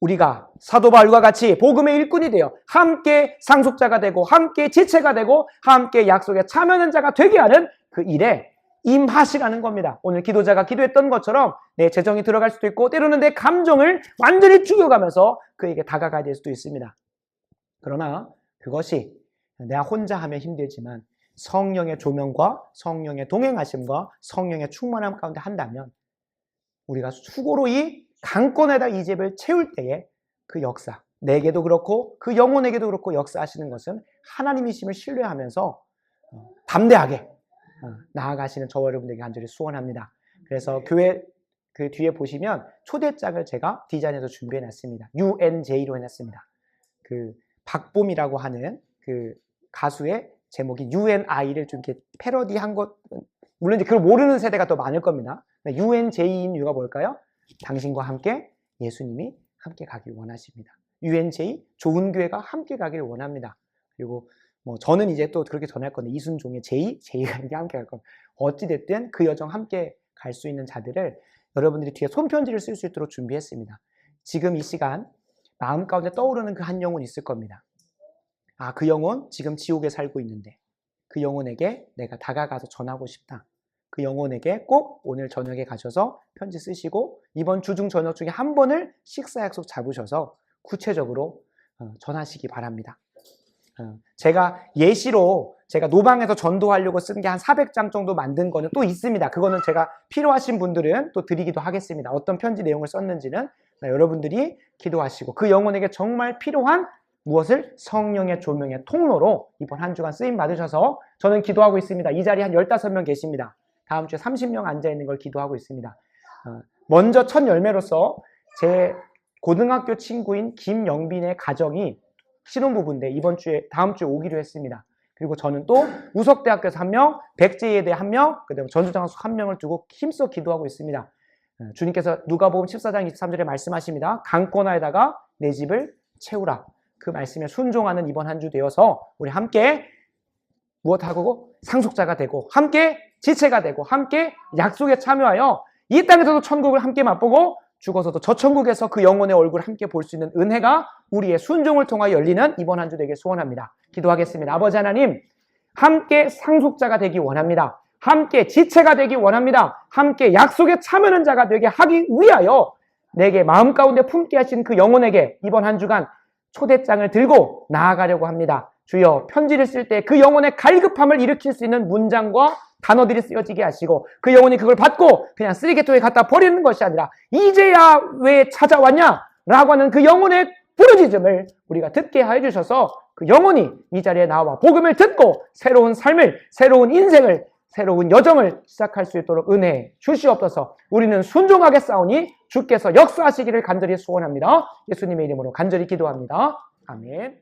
우리가 사도 바울과 같이 복음의 일꾼이 되어 함께 상속자가 되고 함께 지체가 되고 함께 약속에 참여하는 자가 되게 하는 그 일에 임하시라는 겁니다. 오늘 기도자가 기도했던 것처럼 내 재정이 들어갈 수도 있고 때로는 내 감정을 완전히 죽여가면서 그에게 다가가야 될 수도 있습니다. 그러나 그것이 내가 혼자 하면 힘들지만 성령의 조명과 성령의 동행하심과 성령의 충만함 가운데 한다면 우리가 수고로 이 강권에다 이 집을 채울 때에 그 역사, 내게도 그렇고 그 영혼에게도 그렇고 역사하시는 것은 하나님이심을 신뢰하면서 담대하게 나아가시는 저와 여러분들에게 간절히 소원합니다. 그래서 교회 그 뒤에 보시면 초대장을 제가 디자인해서 준비해 놨습니다. UNJ로 해놨습니다. 그 박봄이라고 하는 그 가수의 제목이 UNI를 좀 이렇게 패러디한 것, 물론 이제 그걸 모르는 세대가 더 많을 겁니다. UNJ인 이유가 뭘까요? 당신과 함께 예수님이 함께 가길 원하십니다. UNJ, 좋은 교회가 함께 가길 원합니다. 그리고 뭐 저는 이제 또 그렇게 전할 건데 이순종의 J가 이제 함께 갈 겁니다. 어찌됐든 그 여정 함께 갈 수 있는 자들을 여러분들이 뒤에 손편지를 쓸 수 있도록 준비했습니다. 지금 이 시간 마음 가운데 떠오르는 그 한 영혼 있을 겁니다. 아, 그 영혼 지금 지옥에 살고 있는데 그 영혼에게 내가 다가가서 전하고 싶다. 그 영혼에게 꼭 오늘 저녁에 가셔서 편지 쓰시고 이번 주중 저녁 중에 한 번을 식사 약속 잡으셔서 구체적으로 전하시기 바랍니다. 제가 예시로 제가 노방에서 전도하려고 쓴 게 한 400장 정도 만든 거는 또 있습니다. 그거는 제가 필요하신 분들은 또 드리기도 하겠습니다. 어떤 편지 내용을 썼는지는 여러분들이 기도하시고 그 영혼에게 정말 필요한 무엇을 성령의 조명의 통로로 이번 한 주간 쓰임 받으셔서 저는 기도하고 있습니다. 이 자리에 한 15명 계십니다. 다음 주에 30명 앉아있는 걸 기도하고 있습니다. 먼저 첫 열매로서 제 고등학교 친구인 김영빈의 가정이 신혼부부인데 다음 주에 오기로 했습니다. 그리고 저는 또 우석대학교에서 1명, 백제예대 1명, 그다음에 전수장학소 1명을 두고 힘써 기도하고 있습니다. 주님께서 누가복음 14장 23절에 말씀하십니다. 강권하에다가 내 집을 채우라. 그 말씀에 순종하는 이번 한 주 되어서 우리 함께 무엇하고 상속자가 되고 함께 지체가 되고 함께 약속에 참여하여 이 땅에서도 천국을 함께 맛보고 죽어서도 저 천국에서 그 영혼의 얼굴을 함께 볼 수 있는 은혜가 우리의 순종을 통하여 열리는 이번 한 주 되길 소원합니다. 기도하겠습니다. 아버지 하나님, 함께 상속자가 되기 원합니다. 함께 지체가 되기 원합니다. 함께 약속에 참여하는 자가 되게 하기 위하여 내게 마음 가운데 품게 하신 그 영혼에게 이번 한 주간 초대장을 들고 나아가려고 합니다. 주여, 편지를 쓸 때 그 영혼의 갈급함을 일으킬 수 있는 문장과 단어들이 쓰여지게 하시고 그 영혼이 그걸 받고 그냥 쓰레기통에 갖다 버리는 것이 아니라 이제야 왜 찾아왔냐? 라고 하는 그 영혼의 부르짖음을 우리가 듣게 하여 주셔서 그 영혼이 이 자리에 나와 복음을 듣고 새로운 삶을, 새로운 인생을, 새로운 여정을 시작할 수 있도록 은혜 주시옵소서. 우리는 순종하겠사오니 주께서 역사하시기를 간절히 소원합니다. 예수님의 이름으로 간절히 기도합니다. 아멘.